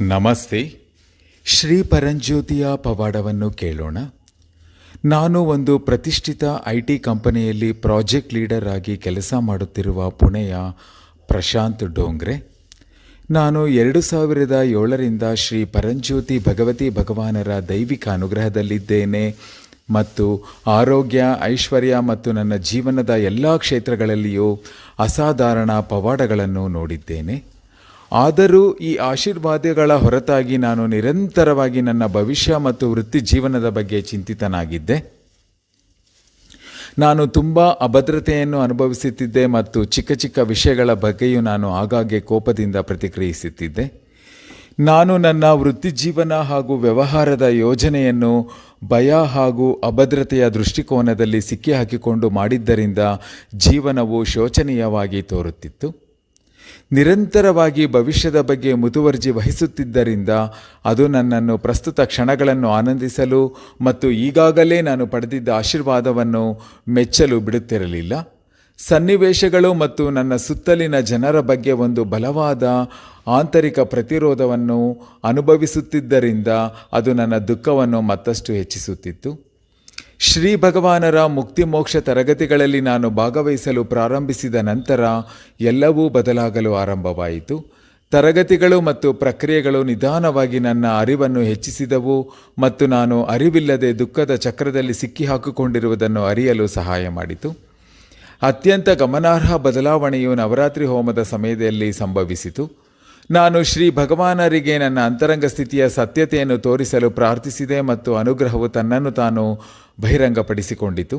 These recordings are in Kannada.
ನಮಸ್ತೆ. ಶ್ರೀ ಪರಂಜ್ಯೋತಿಯ ಪವಾಡವನ್ನು ಕೇಳೋಣ. ನಾನು ಒಂದು ಪ್ರತಿಷ್ಠಿತ IT ಕಂಪನಿಯಲ್ಲಿ ಪ್ರಾಜೆಕ್ಟ್ ಲೀಡರ್ ಆಗಿ ಕೆಲಸ ಮಾಡುತ್ತಿರುವ ಪುಣೆಯ ಪ್ರಶಾಂತ್ ಡೋಂಗ್ರೆ. ನಾನು 2007ರಿಂದ ಶ್ರೀ ಪರಂಜ್ಯೋತಿ ಭಗವತಿ ಭಗವಾನರ ದೈವಿಕ ಅನುಗ್ರಹದಲ್ಲಿದ್ದೇನೆ ಮತ್ತು ಆರೋಗ್ಯ, ಐಶ್ವರ್ಯ ಮತ್ತು ನನ್ನ ಜೀವನದ ಎಲ್ಲ ಕ್ಷೇತ್ರಗಳಲ್ಲಿಯೂ ಅಸಾಧಾರಣ ಪವಾಡಗಳನ್ನು ನೋಡಿದ್ದೇನೆ. ಆದರೂ ಈ ಆಶೀರ್ವಾದಗಳ ಹೊರತಾಗಿ ನಾನು ನಿರಂತರವಾಗಿ ನನ್ನ ಭವಿಷ್ಯ ಮತ್ತು ವೃತ್ತಿ ಜೀವನದ ಬಗ್ಗೆ ಚಿಂತಿತನಾಗಿದ್ದೆ. ನಾನು ತುಂಬ ಅಭದ್ರತೆಯನ್ನು ಅನುಭವಿಸುತ್ತಿದ್ದೆ ಮತ್ತು ಚಿಕ್ಕ ಚಿಕ್ಕ ವಿಷಯಗಳ ಬಗ್ಗೆಯೂ ನಾನು ಆಗಾಗ್ಗೆ ಕೋಪದಿಂದ ಪ್ರತಿಕ್ರಿಯಿಸುತ್ತಿದ್ದೆ. ನಾನು ನನ್ನ ವೃತ್ತಿಜೀವನ ಹಾಗೂ ವ್ಯವಹಾರದ ಯೋಜನೆಯನ್ನು ಭಯ ಹಾಗೂ ಅಭದ್ರತೆಯ ದೃಷ್ಟಿಕೋನದಲ್ಲಿ ಸಿಕ್ಕಿಹಾಕಿಕೊಂಡು ಮಾಡಿದ್ದರಿಂದ ಜೀವನವು ಶೋಚನೀಯವಾಗಿ ತೋರುತ್ತಿತ್ತು. ನಿರಂತರವಾಗಿ ಭವಿಷ್ಯದ ಬಗ್ಗೆ ಮುತುವರ್ಜಿ ವಹಿಸುತ್ತಿದ್ದರಿಂದ ಅದು ನನ್ನನ್ನು ಪ್ರಸ್ತುತ ಕ್ಷಣಗಳನ್ನು ಆನಂದಿಸಲು ಮತ್ತು ಈಗಾಗಲೇ ನಾನು ಪಡೆದಿದ್ದ ಆಶೀರ್ವಾದವನ್ನು ಮೆಚ್ಚಲು ಬಿಡುತ್ತಿರಲಿಲ್ಲ. ಸನ್ನಿವೇಶಗಳು ಮತ್ತು ನನ್ನ ಸುತ್ತಲಿನ ಜನರ ಬಗ್ಗೆ ಒಂದು ಬಲವಾದ ಆಂತರಿಕ ಪ್ರತಿರೋಧವನ್ನು ಅನುಭವಿಸುತ್ತಿದ್ದರಿಂದ ಅದು ನನ್ನ ದುಃಖವನ್ನು ಮತ್ತಷ್ಟು ಹೆಚ್ಚಿಸುತ್ತಿತ್ತು. ಶ್ರೀ ಭಗವಾನರ ಮುಕ್ತಿ ಮೋಕ್ಷ ತರಗತಿಗಳಲ್ಲಿ ನಾನು ಭಾಗವಹಿಸಲು ಪ್ರಾರಂಭಿಸಿದ ನಂತರ ಎಲ್ಲವೂ ಬದಲಾಗಲು ಆರಂಭವಾಯಿತು. ತರಗತಿಗಳು ಮತ್ತು ಪ್ರಕ್ರಿಯೆಗಳು ನಿಧಾನವಾಗಿ ನನ್ನ ಅರಿವನ್ನು ಹೆಚ್ಚಿಸಿದವು ಮತ್ತು ನಾನು ಅರಿವಿಲ್ಲದೆ ದುಃಖದ ಚಕ್ರದಲ್ಲಿ ಸಿಕ್ಕಿಹಾಕಿಕೊಂಡಿರುವುದನ್ನು ಅರಿಯಲು ಸಹಾಯ ಮಾಡಿತು. ಅತ್ಯಂತ ಗಮನಾರ್ಹ ಬದಲಾವಣೆಯು ನವರಾತ್ರಿ ಹೋಮದ ಸಮಯದಲ್ಲಿ ಸಂಭವಿಸಿತು. ನಾನು ಶ್ರೀ ಭಗವಾನರಿಗೆ ನನ್ನ ಅಂತರಂಗ ಸ್ಥಿತಿಯ ಸತ್ಯತೆಯನ್ನು ತೋರಿಸಲು ಪ್ರಾರ್ಥಿಸಿದೆ ಮತ್ತು ಅನುಗ್ರಹವು ತನ್ನನ್ನು ತಾನು ಬಹಿರಂಗಪಡಿಸಿಕೊಂಡಿತು.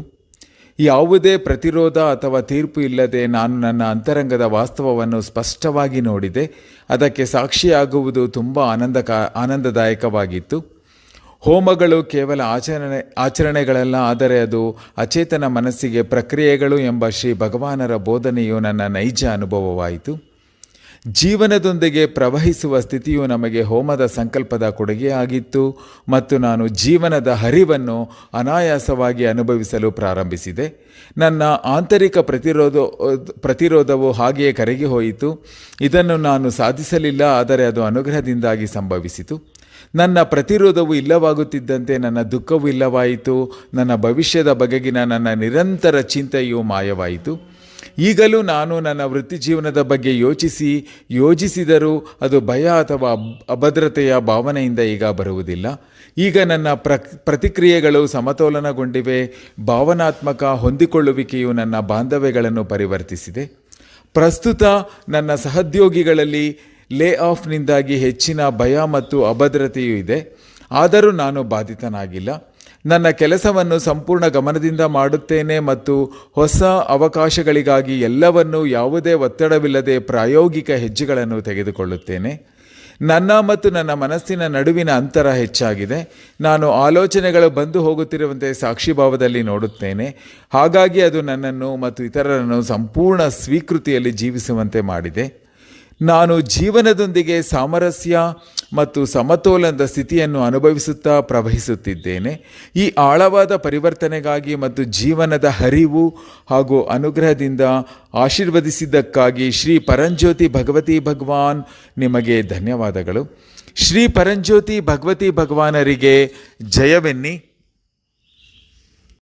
ಯಾವುದೇ ಪ್ರತಿರೋಧ ಅಥವಾ ತೀರ್ಪು ಇಲ್ಲದೆ ನಾನು ನನ್ನ ಅಂತರಂಗದ ವಾಸ್ತವವನ್ನು ಸ್ಪಷ್ಟವಾಗಿ ನೋಡಿದೆ. ಅದಕ್ಕೆ ಸಾಕ್ಷಿಯಾಗುವುದು ತುಂಬ ಆನಂದದಾಯಕವಾಗಿತ್ತು. ಹೋಮಗಳು ಕೇವಲ ಆಚರಣೆಗಳಲ್ಲ, ಆದರೆ ಅದು ಅಚೇತನ ಮನಸ್ಸಿಗೆ ಪ್ರಕ್ರಿಯೆಗಳು ಎಂಬ ಶ್ರೀ ಭಗವಾನರ ಬೋಧನೆಯು ನನ್ನ ನೈಜ ಅನುಭವವಾಯಿತು. ಜೀವನದೊಂದಿಗೆ ಪ್ರವಹಿಸುವ ಸ್ಥಿತಿಯು ನಮಗೆ ಹೋಮದ ಸಂಕಲ್ಪದ ಕೊಡುಗೆಯಾಗಿತ್ತು ಮತ್ತು ನಾನು ಜೀವನದ ಹರಿವನ್ನು ಅನಾಯಾಸವಾಗಿ ಅನುಭವಿಸಲು ಪ್ರಾರಂಭಿಸಿದೆ. ನನ್ನ ಆಂತರಿಕ ಪ್ರತಿರೋಧವು ಹಾಗೆಯೇ ಕರಗಿ ಹೋಯಿತು. ಇದನ್ನು ನಾನು ಸಾಧಿಸಲಿಲ್ಲ, ಆದರೆ ಅದು ಅನುಗ್ರಹದಿಂದಾಗಿ ಸಂಭವಿಸಿತು. ನನ್ನ ಪ್ರತಿರೋಧವು ಇಲ್ಲವಾಗುತ್ತಿದ್ದಂತೆ ನನ್ನ ದುಃಖವೂ ಇಲ್ಲವಾಯಿತು. ನನ್ನ ಭವಿಷ್ಯದ ಬಗೆಗಿನ ನನ್ನ ನಿರಂತರ ಚಿಂತೆಯು ಮಾಯವಾಯಿತು. ಈಗಲೂ ನಾನು ನನ್ನ ವೃತ್ತಿ ಜೀವನದ ಬಗ್ಗೆ ಯೋಜಿಸಿದರೂ ಅದು ಭಯ ಅಥವಾ ಅಭದ್ರತೆಯ ಭಾವನೆಯಿಂದ ಈಗ ಬರುವುದಿಲ್ಲ. ಈಗ ನನ್ನ ಪ್ರತಿಕ್ರಿಯೆಗಳು ಸಮತೋಲನಗೊಂಡಿವೆ. ಭಾವನಾತ್ಮಕ ಹೊಂದಿಕೊಳ್ಳುವಿಕೆಯು ನನ್ನ ಬಾಂಧವ್ಯಗಳನ್ನು ಪರಿವರ್ತಿಸಿದೆ. ಪ್ರಸ್ತುತ ನನ್ನ ಸಹೋದ್ಯೋಗಿಗಳಲ್ಲಿ ಲೇ ಆಫ್ನಿಂದಾಗಿ ಹೆಚ್ಚಿನ ಭಯ ಮತ್ತು ಅಭದ್ರತೆಯೂ ಇದೆ, ಆದರೂ ನಾನು ಬಾಧಿತನಾಗಿಲ್ಲ. ನನ್ನ ಕೆಲಸವನ್ನು ಸಂಪೂರ್ಣ ಗಮನದಿಂದ ಮಾಡುತ್ತೇನೆ ಮತ್ತು ಹೊಸ ಅವಕಾಶಗಳಿಗಾಗಿ ಎಲ್ಲವನ್ನೂ ಯಾವುದೇ ಒತ್ತಡವಿಲ್ಲದೆ ಪ್ರಾಯೋಗಿಕ ಹೆಜ್ಜೆಗಳನ್ನು ತೆಗೆದುಕೊಳ್ಳುತ್ತೇನೆ. ನನ್ನ ಮತ್ತು ನನ್ನ ಮನಸ್ಸಿನ ನಡುವಿನ ಅಂತರ ಹೆಚ್ಚಾಗಿದೆ. ನಾನು ಆಲೋಚನೆಗಳು ಬಂದು ಹೋಗುತ್ತಿರುವಂತೆ ಸಾಕ್ಷಿಭಾವದಲ್ಲಿ ನೋಡುತ್ತೇನೆ. ಹಾಗಾಗಿ ಅದು ನನ್ನನ್ನು ಮತ್ತು ಇತರರನ್ನು ಸಂಪೂರ್ಣ ಸ್ವೀಕೃತಿಯಲ್ಲಿ ಜೀವಿಸುವಂತೆ ಮಾಡಿದೆ. ನಾನು ಜೀವನದೊಂದಿಗೆ ಸಾಮರಸ್ಯ ಮತ್ತು ಸಮತೋಲನದ ಸ್ಥಿತಿಯನ್ನು ಅನುಭವಿಸುತ್ತಾ ಪ್ರವಹಿಸುತ್ತಿದ್ದೇನೆ. ಈ ಆಳವಾದ ಪರಿವರ್ತನೆಗಾಗಿ ಮತ್ತು ಜೀವನದ ಹರಿವು ಹಾಗೂ ಅನುಗ್ರಹದಿಂದ ಆಶೀರ್ವದಿಸಿದ್ದಕ್ಕಾಗಿ ಶ್ರೀ ಪರಂಜ್ಯೋತಿ ಭಗವತಿ ಭಗವಾನ್ ನಿಮಗೆ ಧನ್ಯವಾದಗಳು. ಶ್ರೀ ಪರಂಜ್ಯೋತಿ ಭಗವತಿ ಭಗವಾನರಿಗೆ ಜಯವೆನ್ನಿ.